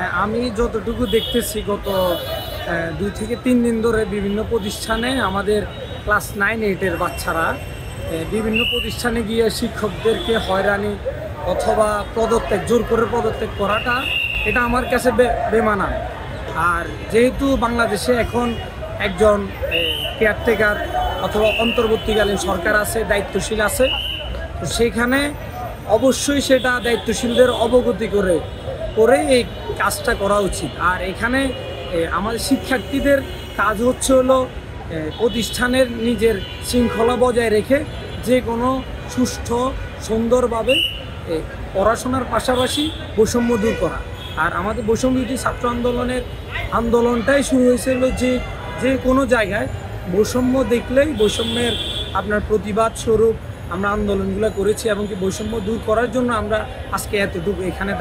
হ্যাঁ, আমি যতটুকু দেখতেছি গত 2 থেকে 3 দিন ধরে বিভিন্ন প্রতিষ্ঠানে আমাদের ক্লাস 9-8-এর বাচ্চারা বিভিন্ন প্রতিষ্ঠানে গিয়ে শিক্ষকদেরকে হয়রানি অথবা পদত্যাগ, জোর করে পদত্যাগ করাটা এটা আমার কাছে বেমানান। আর যেহেতু বাংলাদেশে এখন একজন কেয়ারটেকার অথবা অন্তর্বর্তীকালীন সরকার আছে, দায়িত্বশীল আছে, তো সেইখানে অবশ্যই সেটা দায়িত্বশীলদের অবগতি করে এই কাজটা করা উচিত। আর এখানে আমাদের শিক্ষার্থীদের কাজ হচ্ছে হলো প্রতিষ্ঠানের নিজের শৃঙ্খলা বজায় রেখে যে কোনো সুষ্ঠু সুন্দরভাবে পড়াশোনার পাশাপাশি বৈষম্য দূর করা। আর আমাদের বৈষম্যবিরোধী ছাত্র আন্দোলনটাই শুরু হয়েছিল যে কোনো জায়গায় বৈষম্য দেখলেই বৈষম্যের আপনার প্রতিবাদ স্বরূপ আমরা আন্দোলনগুলো করেছি এবং কি বৈষম্য দূর করার জন্য আমরা আজকে এতটুকু এখানে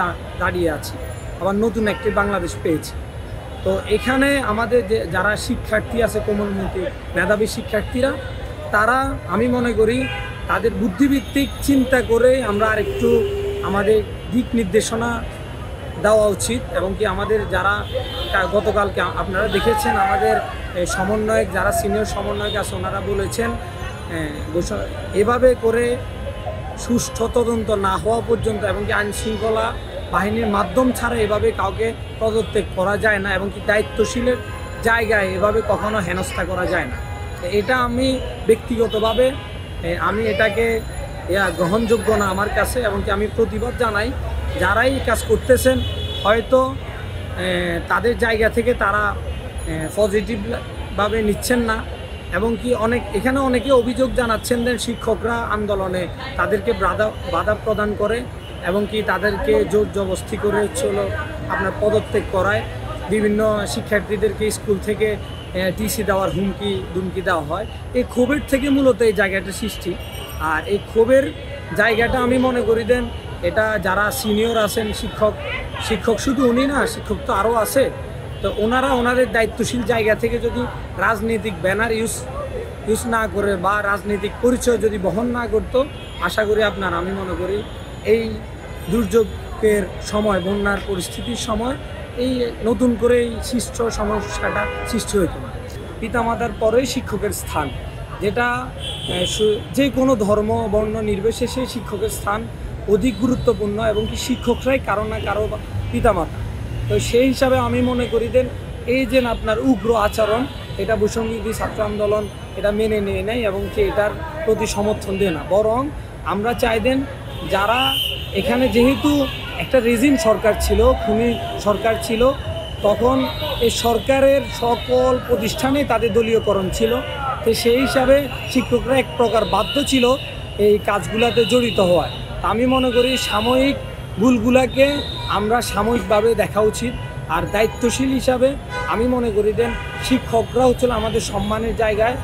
দাঁড়িয়ে আছি, আবার নতুন একটি বাংলাদেশ পেয়েছি। তো এখানে আমাদের যারা শিক্ষার্থী আছে, কোমলমতি মেধাবী শিক্ষার্থীরা, তারা আমি মনে করি তাদের বুদ্ধিভিত্তিক চিন্তা করে আমরা আরেকটু আমাদের দিক নির্দেশনা দেওয়া উচিত। এবং কি আমাদের যারা গতকালকে আপনারা দেখেছেন আমাদের সমন্বয়ক, যারা সিনিয়র সমন্বয়ক আছে, ওনারা বলেছেন এভাবে করে সুষ্ঠু তদন্ত না হওয়া পর্যন্ত এবং কি আইনশৃঙ্খলা বাহিনীর মাধ্যম ছাড়া এভাবে কাউকে পদত্যাগ করা যায় না এবং কি দায়িত্বশীলের জায়গায় এভাবে কখনো হেনস্থা করা যায় না। এটা আমি ব্যক্তিগতভাবে আমি এটাকে গ্রহণযোগ্য না আমার কাছে, এবং কি আমি প্রতিবাদ জানাই। যারাই কাজ করতেছেন হয়তো তাদের জায়গা থেকে তারা পজিটিভভাবে নিচ্ছেন না, এবং কি এখানে অনেকে অভিযোগ জানাচ্ছেন যে শিক্ষকরা আন্দোলনে তাদেরকে বাধা প্রদান করে এবং কি তাদেরকে জোর জবরদস্তি করে আপনার পদত্যাগ করায়, বিভিন্ন শিক্ষার্থীদেরকে স্কুল থেকে টিসি দেওয়ার দুমকি দেওয়া হয়। এই ক্ষোভের থেকে মূলত এই জায়গাটা সৃষ্টি। আর এই ক্ষোভের জায়গাটা আমি মনে করি দেন এটা যারা সিনিয়র আছেন, শিক্ষক শুধু উনি না, শিক্ষক তো আরও আছে, তো ওনারা ওনাদের দায়িত্বশীল জায়গা থেকে যদি রাজনৈতিক ব্যানার ইউজ না করে বা রাজনৈতিক পরিচয় যদি বহন না করতো, আশা করি আমি মনে করি এই দুর্যোগের সময়, বন্যার পরিস্থিতির সময় এই নতুন করে এই সমস্যাটা সৃষ্টি হইতো না। পিতামাতার পরেই শিক্ষকের স্থান, যেটা যে কোনো ধর্ম বর্ণ নির্বিশেষে শিক্ষকের স্থান অধিক গুরুত্বপূর্ণ, এবং কি শিক্ষকরাই কারো না কারো পিতামাতা। তো সেই হিসাবে আমি মনে করি দেন এই যে আপনার উগ্র আচরণ, এটা বৈষম্যবিরোধী ছাত্র আন্দোলন এটা মেনে নিয়ে নেয় এবং কি এটার প্রতি সমর্থন দেয় না। বরং আমরা চাই দেন যারা এখানে, যেহেতু একটা রেজিম সরকার ছিল, খুনি সরকার ছিল, তখন এই সরকারের সকল প্রতিষ্ঠানে তাদের দলীয়করণ ছিল, তো সেই হিসাবে শিক্ষকরা এক প্রকার বাধ্য ছিল এই কাজগুলোতে জড়িত হওয়ায়। আমি মনে করি সাময়িক ভুলগুলাকে আমরা সাময়িকভাবে দেখা উচিত। আর দায়িত্বশীল হিসাবে আমি মনে করি দেন শিক্ষকরা আমাদের সম্মানের জায়গায়,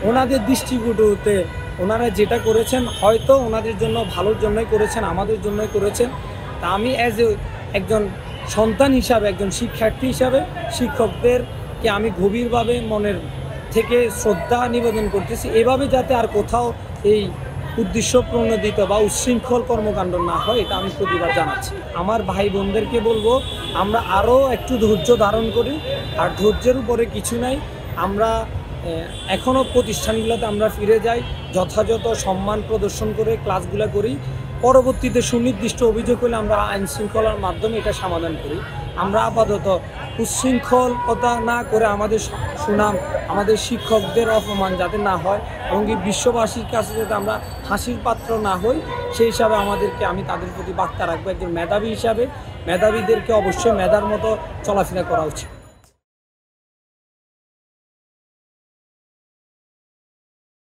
ওনাদের দৃষ্টিকটুতে ওনারা যেটা করেছেন হয়তো ওনাদের জন্য ভালোর জন্যই করেছেন, আমাদের জন্যই করেছেন। তা আমি একজন সন্তান হিসাবে, একজন শিক্ষার্থী হিসাবে শিক্ষকদেরকে আমি গভীরভাবে মনের থেকে শ্রদ্ধা নিবেদন করতেছি, এভাবে যাতে আর কোথাও এই উদ্দেশ্য প্রণোদিত বা উচ্ছৃঙ্খল কর্মকাণ্ড না হয়, এটা আমি প্রতিবাদ জানাচ্ছি। আমার ভাই বোনদেরকে বলবো আমরা আরও একটু ধৈর্য ধারণ করি। আর ধৈর্যের উপরে কিছু নাই, আমরা এখনও প্রতিষ্ঠানগুলোতে আমরা ফিরে যাই, যথাযথ সম্মান প্রদর্শন করে ক্লাসগুলো করি, পরবর্তীতে সুনির্দিষ্ট অভিযোগ হলে আমরা আইন শৃঙ্খলার মাধ্যমে এটা সমাধান করি। আমরা আপাতত উচ্ছৃঙ্খলতা না করে আমাদের সুনাম, আমাদের শিক্ষকদের অপমান যাতে না হয় এবং কি বিশ্ববাসীর কাছে যাতে আমরা হাসির পাত্র না হই, সেই হিসাবে আমি তাদের প্রতি বার্তা রাখবো। একজন মেধাবী হিসাবে মেধাবীদেরকে অবশ্যই মেধার মতো চলাফেরা করা উচিত।